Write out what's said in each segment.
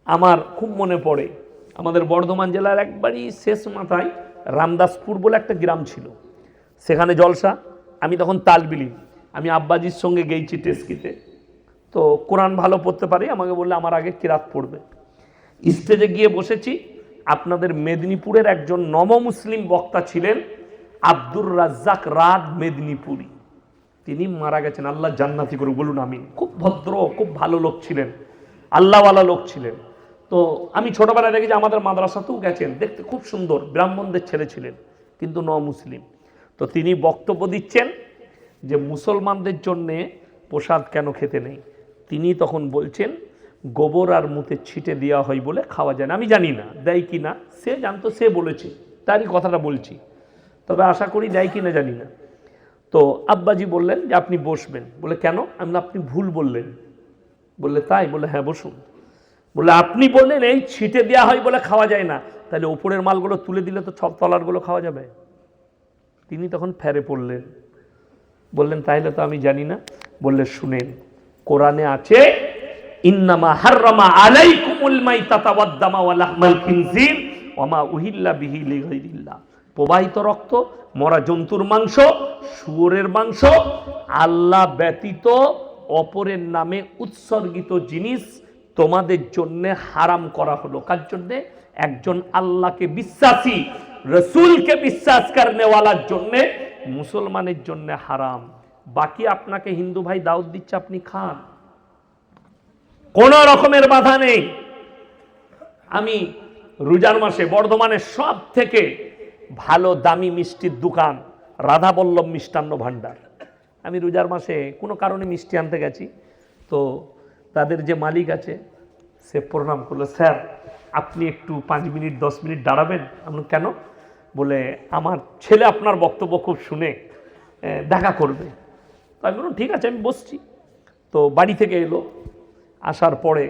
আমার খুব মনে পড়ে, আমাদের বর্ধমান জেলার একবারই শেষ মাথায় রামদাসপুর বলে একটা গ্রাম ছিল, সেখানে জলসা। আমি তখন তালবিলি, আমি আব্বাজির সঙ্গে গেইছি টেস্কিতে। তো কোরআন ভালো পড়তে পারি, আমাকে বললে আমার আগে কিরাত পড়বে। স্টেজে গিয়ে বসেছি, আপনাদের মেদিনীপুরের একজন নবমুসলিম বক্তা ছিলেন আব্দুর রাজ্জাক রাত মেদিনীপুরি। তিনি মারা গেছেন, আল্লাহ জান্নাতি করুক, বলুন আমিন। খুব ভদ্র, খুব ভালো লোক ছিলেন, আল্লাহওয়ালা লোক ছিলেন। তো আমি ছোটবেলায় দেখেছি, আমাদের মাদ্রাসাতেও গেছেন, দেখতে খুব সুন্দর, ব্রাহ্মণদের ছেলে ছিলেন, কিন্তু মুসলিম। তো তিনি বক্তব্য দিচ্ছেন যে মুসলমানদের জন্যে প্রসাদ কেন খেতে নেই। তিনি তখন বলছেন গোবর আর মুতে ছিটে দেওয়া হয় বলে খাওয়া যায় না। আমি জানি না দেয় কি না, সে জানতো, সে বলেছে, তারই কথাটা বলছি, তবে আশা করি দেয় কি না জানি না। তো আব্বাজি বললেন যে আপনি বসবেন। বলে কেন? আমি আপনি ভুল বললেন। বললে তাই? বলে হ্যাঁ বসুন। বলে আপনি বললেন এই ছিটে দেওয়া হয় বলে খাওয়া যায় না, তাহলে ওপরের মালগুলো তুলে দিলে তো সব তলারগুলো খাওয়া যাবে। তিনি তখন ফেরে পড়লেন, বললেন তাইলে তো আমি জানি না। বললে শুনেন, কোরআনে আছে ইন্নামা হাররামা আলাইকুমুল মাইতাতা ওয়াদ দামা ওয়া লাহমাল খিনজির ওয়া মা উহিল্লা বিহি লিগাইরিল্লাহ। প্রবাহিত রক্ত, মরা জন্তুর মাংস, শুয়োরের মাংস, আল্লাহ ব্যতীত অপরের নামে উৎসর্গিত জিনিস তোমাদের জন্য হারাম করা হলো। কার জন্য? একজন আল্লাহকে বিশ্বাসী, রসুলকে বিশ্বাস করনেওয়ালার জন্য, মুসলমানের জন্য হারাম। বাকি আপনাকে হিন্দু ভাই দাওয়াত দিচ্ছে, আপনি খান, কোন রকমের বাধা নেই। আমি রোজার মাসে বর্ধমানের সব থেকে ভালো দামি মিষ্টির দোকান রাধাবল্লভ মিষ্টান্ন ভাণ্ডার, আমি রোজার মাসে কোনো কারণে মিষ্টি আনতে গেছি। তো তাদের যে মালিক আছে সে প্রণাম করলো, স্যার আপনি একটু 5 মিনিট 10 মিনিট দাঁড়াবেন? আমি কেন? বলে আমার ছেলে আপনার বক্তব্য খুব শুনে দেখা করবে। তো আমি বললাম ঠিক আছে, আমি বসছি। তো বাড়ি থেকে এলো, আসার পরে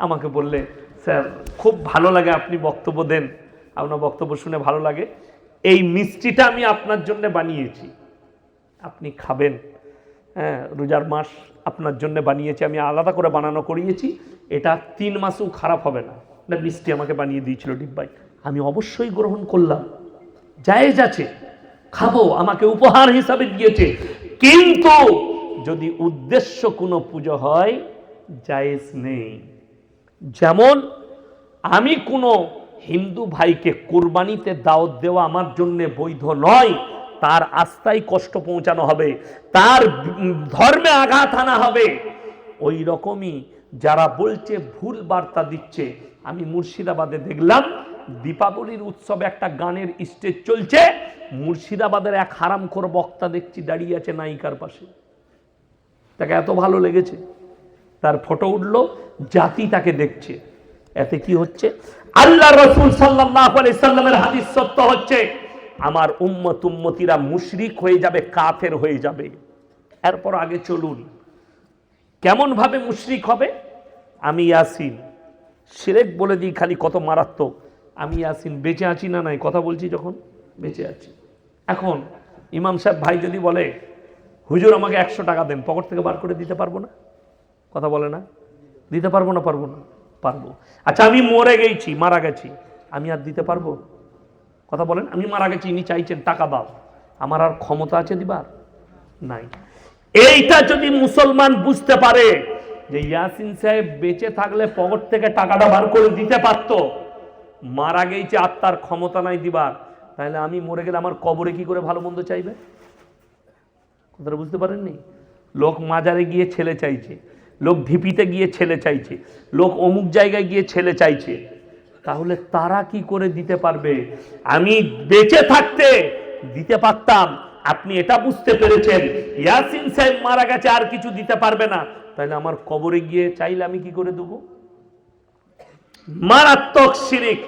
আমাকে বললে স্যার খুব ভালো লাগে আপনি বক্তব্য দেন, আপনার বক্তব্য শুনে ভালো লাগে, এই মিষ্টিটা আমি আপনার জন্য বানিয়েছি, আপনি খাবেন। হ্যাঁ, রোজার মাস আপনার জন্য বানিয়েছি, আমি আলাদা করে বানানো করিয়েছি, এটা 3 মাসেও খারাপ হবে না। না, মিষ্টি আমাকে বানিয়ে দিয়েছিল ডিব্বাই, আমি অবশ্যই গ্রহণ করলাম, জায়েজ আছে, খাবো, আমাকে উপহার হিসাবে দিয়েছে। কিন্তু যদি উদ্দেশ্য কোনো পুজো হয় জায়েজ নেই। যেমন আমি কোনো হিন্দু ভাইকে কোরবানিতে দাওয়াত দেওয়া আমার জন্য বৈধ নয়, তার আস্থায় কষ্ট পৌঁছানো হবে, তার ধর্মে আঘাত আনা হবে। ওই রকমই যারা বলছে ভুল বার্তা দিচ্ছে। আমি মুর্শিদাবাদে দেখলাম দীপাবলির উৎসবে একটা গানের স্টেজ চলছে, মুর্শিদাবাদের এক হারামখোর বক্তা দেখছি দাঁড়িয়ে আছে নায়িকার পাশে, তাকে এত ভালো লেগেছে, তার ফটো উঠলো, জাতি তাকে দেখছে। এতে কি হচ্ছে? আল্লাহ রাসূল সাল্লাল্লাহু আলাইহি সাল্লামের হাদিস সত্য হচ্ছে, আমার উম্মতিরা মুশরিক হয়ে যাবে, কাফের হয়ে যাবে। এরপর আগে চলুন, কেমন ভাবে মুশরিক হবে? আমি ইয়াসিন শিরক বলে দিই, খালি কত মারাত্মক। আমি ইয়াসিন বেঁচে আছি না নাই কথা বলছি, যখন বেঁচে আছি। এখন ইমাম সাহেব ভাই যদি বলে হুজুর আমাকে 100 টাকা দেন, পকেট থেকে বার করে দিতে পারবো না? কথা বলে না? দিতে পারবো না? পারবো না? পারবো। আচ্ছা আমি মরে গেছি, মারা গেছি, আমি আর দিতে পারবো? কথা বলেন। আমি মারা গেছি, ইনি চাইছেন টাকা দাও, আমার আর ক্ষমতা আছে দিবার? নাই। এইটা যদি মুসলমান বুঝতে পারে যে ইয়াসিন সাহেব বেঁচে থাকলে পকেট থেকে টাকাটা বার করে দিতে পারতো, মারা গেছে আর তার ক্ষমতা নাই দিবার, তাহলে আমি মরে গেলে আমার কবরে কি করে ভালো মন্দ চাইবে? কথাটা বুঝতে পারেননি? লোক মাজারে গিয়ে ছেলে চাইছে, লোক ঢিপিতে গিয়ে ছেলে চাইছে, লোক অমুক জায়গায় গিয়ে ছেলে চাইছে, তাহলে তারা কি করে দিতে পারবে? আমি বেঁচে থাকতে দিতে পারতাম। আপনি এটা বুঝতে পেরেছেন ইয়াসিন সাহেব মারা গেছে, আর কিছু দিতে পারবে না, তাহলে আমার কবরে গিয়ে চাইলে আমি কি করে দেব? মারাত্মক শিরক,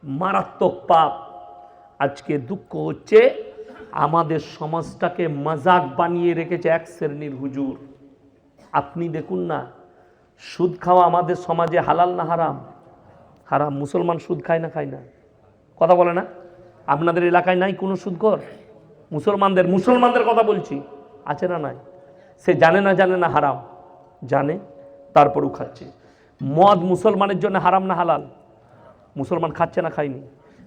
মারাত্মক পাপ। আজকে দুঃখ হচ্ছে আমাদের সমাজটাকে মজাক বানিয়ে রেখেছে এক শ্রেণীর হুজুর। আপনি দেখুন না, সুদ খাওয়া আমাদের সমাজে হালাল না হারাম? হারাম। মুসলমান সুদ খায় না? খায় না? কথা বলে না? আপনাদের এলাকায় নাই কোনো সুদখোর? মুসলমানদের কথা বলছি, আছে না নাই? সে জানে না হারাম, জানে, তারপরও খাচ্ছে। মদ মুসলমানের জন্য হারাম না হালাল? মুসলমান খাচ্ছে না খায়নি?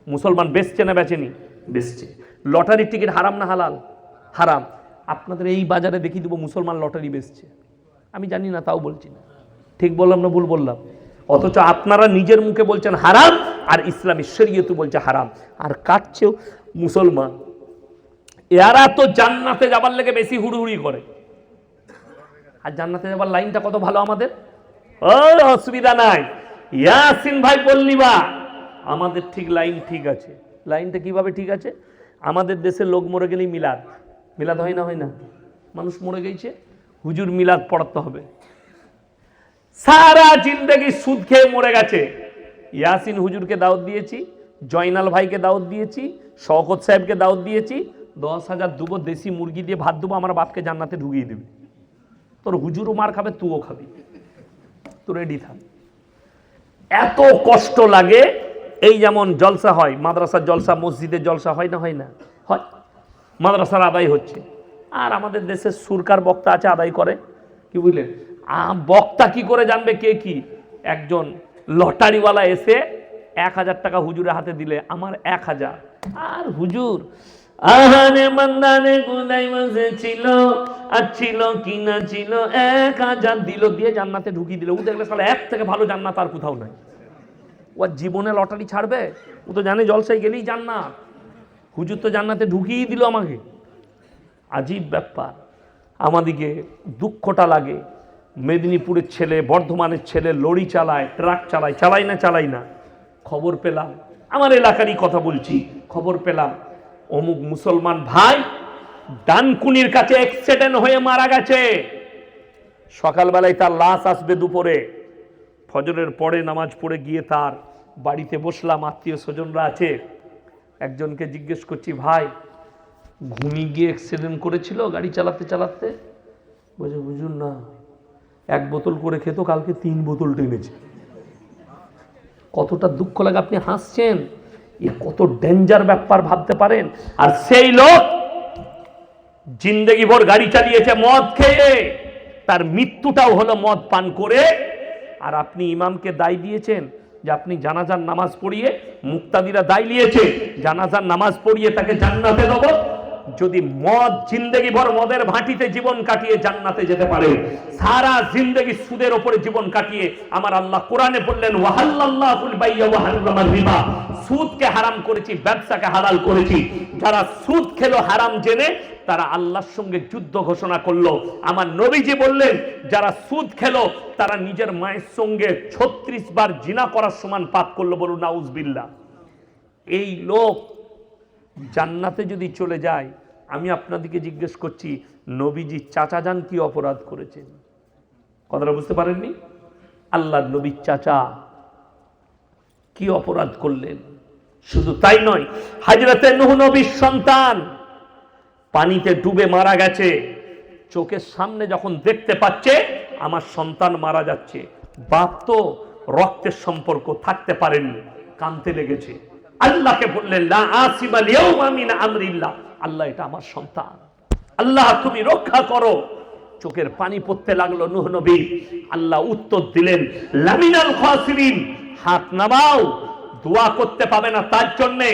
মুসলমান বেচছে না বেচেনি? বেচছে। লটারির টিকিট হারাম না হালাল? হারাম। আপনাদের এই বাজারে দেখিয়ে দেবো মুসলমান লটারি বেচছে, আমি জানি না তাও বলছি না। ঠিক বললাম না ভুল বললাম? অথচ আপনারা নিজের মুখে বলছেন হারাম, আর ইসলামী শরীয়ত বলছে হারাম, আর কাটছেও মুসলমান। এরা তো জান্নাতে যাবার লেগে বেশি হুড়ুহুড়ি করে, আর জান্নাতে যাবার লাইনটা কত ভালো আমাদের, অসুবিধা নাই। ইয়াসিন ভাই বললি বা আমাদের ঠিক লাইন ঠিক আছে। লাইনটা কিভাবে ঠিক আছে? আমাদের দেশে লোক মরে গেলেই মিলাদ, মিলাদ হয় না? হয় না? মানুষ মরে গেছে, হুজুর মিলাদ পড়াতে হবে। সারা জিন্দগি সুদ খেয়ে মরে গেছে, ইয়াসিন হুজুরকে দাওয়াত দিয়েছি, জয়নাল ভাইকে দাওয়াত দিয়েছি, শওকত সাহেবকে দাওয়াত দিয়েছি, 10,000 দুবো দেশি মুরগি দিয়ে ভাত দেবো, আমার বাপকে জান্নাতে ঢুকিয়ে দেবে। তোর হুজুরও মার খাবে, তুইও খাবি, তোর রেডি থাক। এত কষ্ট লাগে। এই যেমন জলসা হয়, মাদ্রাসার জলসা, মসজিদের জলসা হয় না? হয় না? হয়। মাদ্রাসার আদায় হচ্ছে, আর আমাদের দেশের সুরকার বক্তা আছে আদায় করে, কি বুঝলেন? বক্তা কি করে জানবে কে কি? একজন লটারিওয়ালা এসে 1,000 টাকা হুজুরের হাতে দিলে আমার 1,000, আর হুজুর আহানে মান্দানে গুনাই মাঝে ছিল, আর ছিল কি না ছিল, 1,000 দিল, দিয়ে জান্নাতে ঢুকিয়ে দিল। ও দেখলে সালা এর থেকে ভালো জান্নাত আর কোথাও নাই। ও জীবনে লটারি ছাড়বে? ও তো জানে জলসায় গেলেই জান্নাত। হুজুর তো জান্নাতে ঢুকিয়ে দিল আমাকে। আজীব ব্যাপার। আমাদিকে দুঃখটা লাগে, মেদিনীপুরের ছেলে, বর্ধমানের ছেলে লরি চালায়, ট্রাক চালায়, চালাই না। খবর পেলাম, আমার এলাকারই কথা বলছি, খবর পেলাম অমুক মুসলমান ভাই ডানকুনির কাছে অ্যাক্সিডেন্ট হয়ে মারা গেছে। সকালবেলায় তার লাশ আসবে দুপুরে, ফজরের পরে নামাজ পড়ে গিয়ে তার বাড়িতে বসলাম, আত্মীয় স্বজনরা আছে। একজনকে জিজ্ঞেস করছি, ভাই ঘুমিয়ে গিয়ে অ্যাক্সিডেন্ট করেছিল গাড়ি চালাতে চালাতে? বলছে বুঝুন না, 1 বোতল করে খেত, কালকে 3 বোতল টেনেছে। কতটা দুঃখ লাগে। আপনি হাসছেন, এ কত ডেঞ্জার ব্যাপার ভাবতে পারেন? আর সেই লোক জিন্দেগি ভর গাড়ি চালিয়েছে মদ খেয়ে, তার মৃত্যুটাও হলো মদ পান করে। আর আপনি ইমামকে দায় দিয়েছেন যে আপনি জানাজার নামাজ পড়িয়ে, মুক্তাদিরা দায় নিয়েছে জানাজার নামাজ পড়িয়ে তাকে জান্নাতে দেব। যদি মদ জিন্দেগি ভর মদের ভাটিতে জীবন কাটিয়ে জান্নাতে যেতে পারে, সারা জিন্দেগি সুদের উপরে জীবন কাটিয়ে আমার আল্লাহ কোরআনে বললেন ওয়াহাল্লাল্লাহুল বাইয়া ওয়া হারামার রিবা, সুদকে হারাম করেছি, ব্যবসাকে হালাল করেছি। যারা সুদ খেলো হারাম জেনে, তারা আল্লাহর সঙ্গে যুদ্ধ ঘোষণা করলো। আমার নবীজি বললেন যারা সুদ খেলো তারা নিজের মায়ের সঙ্গে 36 বার জিনা করার সমান পাপ করলো। বলুন নাউজুবিল্লাহ। এই লোক জান্নাতে যদি চলে যায়, আমি আপনাদেরকে জিজ্ঞেস করছি, নবীজি চাচা যান কি অপরাধ করেছেন? কথাটা বুঝতে পারেননি? আল্লাহর নবীর চাচা কি অপরাধ করলেন? শুধু তাই নয়, হযরতে নূহ নবীর সন্তান পানিতে ডুবে মারা গেছে। চোখের সামনে যখন দেখতে পাচ্ছে আমার সন্তান মারা যাচ্ছে, বাপ তো রক্তের সম্পর্ক থাকতে পারেনি, কাঁদতে লেগেছে। আল্লাহকে বললেন লা আসিমা লিয়াউমা মিন আমরিল্লাহ, আল্লাহ এটা আমার সন্তান, আল্লাহ তুমি রক্ষা করো। চোখের পানি পড়তে লাগলো নূহ নবী। আল্লাহ উত্তর দিলেন লামিনাল খাসিরিন, হাত নামাও, দোয়া করতে পাবে না তার জন্যে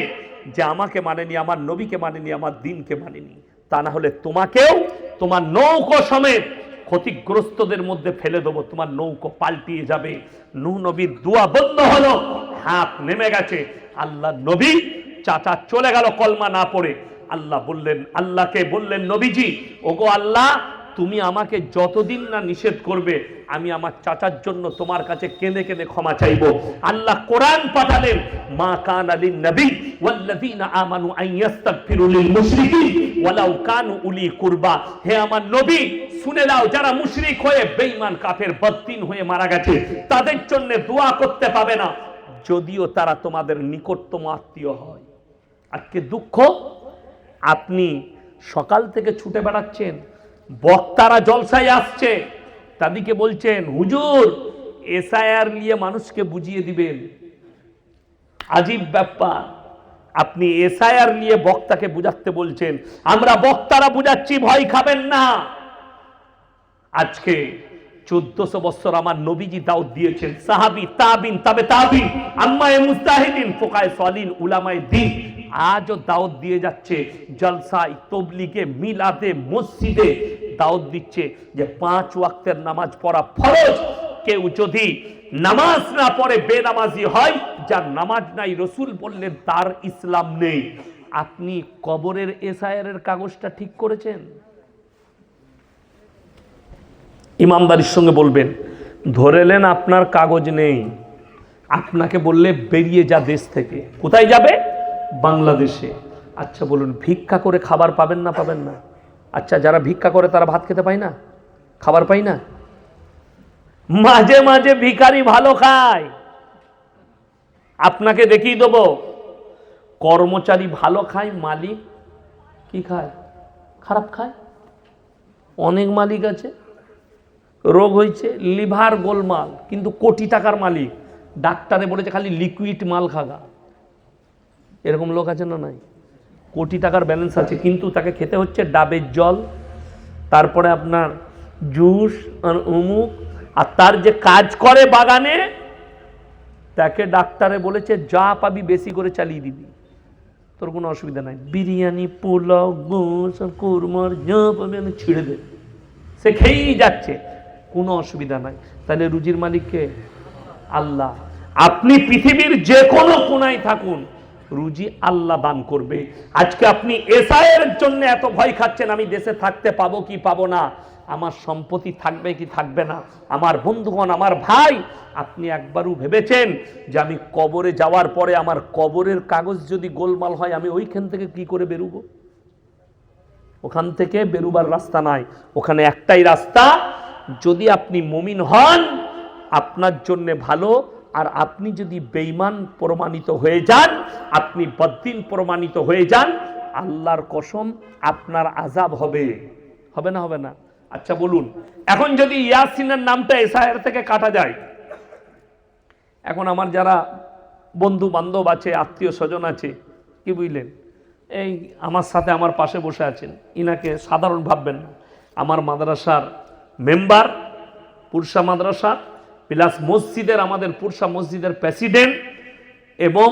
যে আমাকে মানেনি, আমার নবীকে মানেনি, আমার দ্বীনকে মানেনি। তা না হলে তোমাকেও তোমার নৌকো সমেত ক্ষতিগ্রস্তদের মধ্যে ফেলে দেবো, তোমার নৌকো পাল্টিয়ে যাবে। নূহ নবীর দোয়া বন্ধ হলো, হাত নেমে গেছে। আল্লাহ নবী চাচা চলে গেল কলমা না পড়ে। আল্লাহ বললেন, আল্লাহকে বললেন নবীজি, ওগো আল্লাহ তুমি আমাকে যতদিন না নিষেধ করবে আমি আমার চাচার জন্য তোমার কাছে কেঁদে কেঁদে ক্ষমা চাইব। আল্লাহ কোরআন পাঠালেন মা কানা লিন নবী ওয়াল্লাযীনা আমানু আন ইস্তাগফিরু লিল মুশরিকিন ওয়ালাউ কানু উলি কুরবা। হে আমার নবী শুনে নাও, যারা মুশরিক হয়ে বেঈমান কাফের বদদিন হয়ে মারা গেছে তাদের জন্য দোয়া করতে পাবে না যদিও তারা তোমাদের নিকটতম আত্মীয় হয়। আজকে দুঃখ, আপনি সকাল থেকে ছুটে বেড়াচ্ছেন, বক্তারা জলসায় আসছে, তাদেরকে বলছেন হুজুর এসআইআর নিয়ে মানুষকে বুঝিয়ে দিবেন। আজীব ব্যাপার, আপনি এসআইআর নিয়ে বক্তাকে বুঝাতে বলছেন। আমরা বক্তারা বুঝাচ্ছি, ভয় খাবেন না। আজকে 1400 বছর আমার নবীজি দাওয়াত দিয়েছেন, সাহাবী, তাবিন, তাবে তাবিন, আম্মায়ে মুজতাহিদিন, ফুকায়ে সালিন, উলামায়ে দ্বীন আজও দাওয়াত দিয়ে যাচ্ছে। জলসায়, তবলিগে, মিলাদে, মসজিদে দাওয়াত দিচ্ছে যে 5 ওয়াক্তের নামাজ পড়া ফরজ। কেউ যদি নামাজ না পড়ে বেনামাজি হয়, যার নামাজ নাই রাসূল বললেন তার ইসলাম নেই। আপনি কবরের এসআইআর এর কাগজটা ঠিক করেছেন? ইমানদারির সঙ্গে বলবেন, ধরেলেন আপনার কাগজ নেই, আপনাকে বললে বেরিয়ে যা দেশ থেকে, কোথায় যাবে? বাংলাদেশে। আচ্ছা বলুন, ভিক্ষা করে খাবার পাবেন না পাবেন না? আচ্ছা, যারা ভিক্ষা করে তারা ভাত খেতে পায় না, খাবার পায় না? মাঝে মাঝে ভিখারি ভালো খায়। আপনাকে দেখিয়ে দেবো, কর্মচারী ভালো খায়, মালিক কি খায়? খারাপ খায়। অনেক মালিক আছে, রোগ হয়েছে, লিভার গোলমাল, কিন্তু কোটি টাকার মালিক, ডাক্তারে বলেছে খালি লিকুইড মাল খাগা। এরকম লোক আছে না নাই? কোটি টাকার ব্যালেন্স আছে, কিন্তু তাকে খেতে হচ্ছে ডাবের জল, তারপরে আপনার জুস আর অমুক। আর তার যে কাজ করে বাগানে, তাকে ডাক্তারে বলেছে যা পাবি বেশি করে চালিয়ে দিবি, তোর কোনো অসুবিধা নাই, বিরিয়ানি, পোলাও, গোস, কুরমার যা পাবি ছিঁড়ে দে, সে খেয়েই যাচ্ছে, কোনো অসুবিধা নাই। তাহলে রুজির মালিককে আল্লাহ। আপনি পৃথিবীর যে কোনো কোনায় থাকুন, রুজি আল্লাহ দান করবে। আজকে আপনি এসআইয়ের জন্য এত ভয় খাচ্ছেন, আমি দেশে থাকতে পাবো কি পাবো না, আমার সম্পত্তি থাকবে কি থাকবে না। আমার বন্ধুগণ, আমার ভাই, আপনি একবারও ভেবেছেন যে আমি কবরে যাওয়ার পরে আমার কবরের কাগজ যদি গোলমাল হয়, আমি ওইখান থেকে কি করে বেরোবো? ওখান থেকে বেরোবার রাস্তা নাই, ওখানে একটাই রাস্তা, যদি আপনি মুমিন হন আপনার জন্য ভালো, আর আপনি যদি বেঈমান প্রমাণিত হয়ে যান, আপনি বদ্দিন প্রমাণিত হয়ে যান, আল্লাহর কসম আপনার আযাব হবে। হবে না? হবে না? আচ্ছা বলুন, এখন যদি ইয়াসিনের নামটা এসআইআর থেকে কাটা যায়, এখন আমার যারা বন্ধু বান্ধব আছে, আত্মীয় স্বজন আছে, কি বুঝলেন, এই আমার সাথে আমার পাশে বসে আছেন, ইনাকে সাধারণ ভাববেন না, আমার মাদ্রাসার মেম্বার, পুরসা মাদ্রাসা প্লাস মসজিদের, আমাদের পুরসা মসজিদের প্রেসিডেন্ট, এবং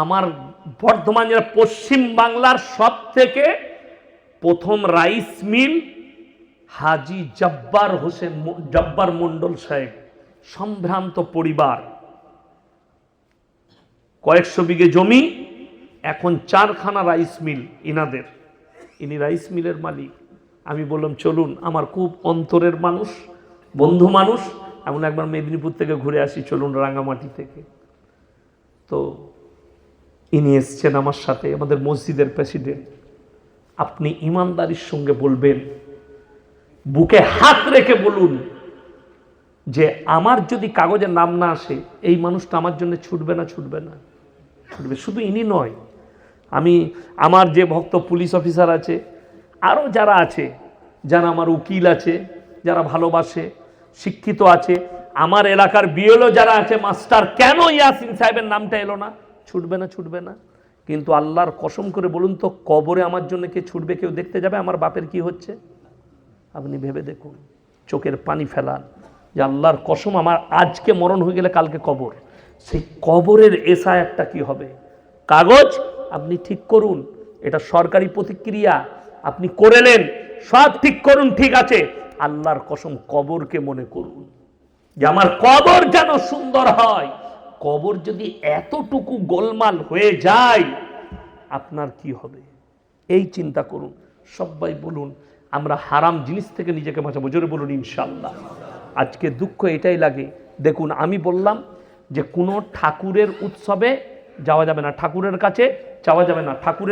আমার বর্ধমান জেলার পশ্চিম বাংলার সব থেকে প্রথম রাইস মিল হাজি জব্বার মন্ডল সাহেব, সম্ভ্রান্ত পরিবার, কয়েকশো বিঘে জমি, এখন 4খানা রাইস মিল ইনাদের, ইনি রাইস মিলের মালিক। আমি বললাম চলুন, আমার খুব অন্তরের মানুষ, বন্ধু মানুষ, এমন একবার মেদিনীপুর থেকে ঘুরে আসি, চলুন রাঙ্গামাটি থেকে। তো ইনি এসছেন আমার সাথে, আমাদের মসজিদের প্রেসিডেন্ট। আপনি ইমানদারির সঙ্গে বলবেন, বুকে হাত রেখে বলুন যে আমার যদি কাগজের নাম না আসে, এই মানুষটা আমার জন্য ছুটবে না? ছুটবে না? ছুটবে। শুধু ইনি নয়, আমার যে ভক্ত পুলিশ অফিসার আছে, আরও যারা আছে, যারা আমার উকিল আছে, যারা ভালোবাসে, শিক্ষিত আছে, আমার এলাকার বিএলও যারা আছে, মাস্টার, কেন ইয়াসিন সাহেবের নামটা এলো না? ছুটবে না? ছুটবে না? কিন্তু আল্লাহর কসম করে বলুন তো, কবরে আমার জন্য কে ছুটবে? কেউ দেখতে যাবে আমার বাপের কি হচ্ছে? আপনি ভেবে দেখুন, চোখের পানি ফেলান যে আল্লাহর কসম, আমার আজকে মরণ হয়ে গেলে কালকে কবর, সেই কবরের এসআইআরটা কি হবে? কাগজ আপনি ঠিক করুন, এটা সরকারি প্রতিক্রিয়া, আপনি করেলেন, সব ঠিক করুন, ঠিক আছে, আল্লাহর কসম কবরকে মনে করুন যে আমার কবর যেন সুন্দর হয়। কবর যদি এতটুকু গোলমাল হয়ে যায়, আপনার কি হবে? এই চিন্তা করুন। সবাই বলুন, আমরা হারাম জিনিস থেকে নিজেকে বাঁচাবো। জোরে বলুন ইনশাআল্লাহ। আজকে দুঃখ এটাই লাগে, দেখুন আমি বললাম যে কোনো ঠাকুরের উৎসবে যাওয়া যাবে না, ঠাকুরের কাছে যাওয়া যাবে না, ঠাকুরের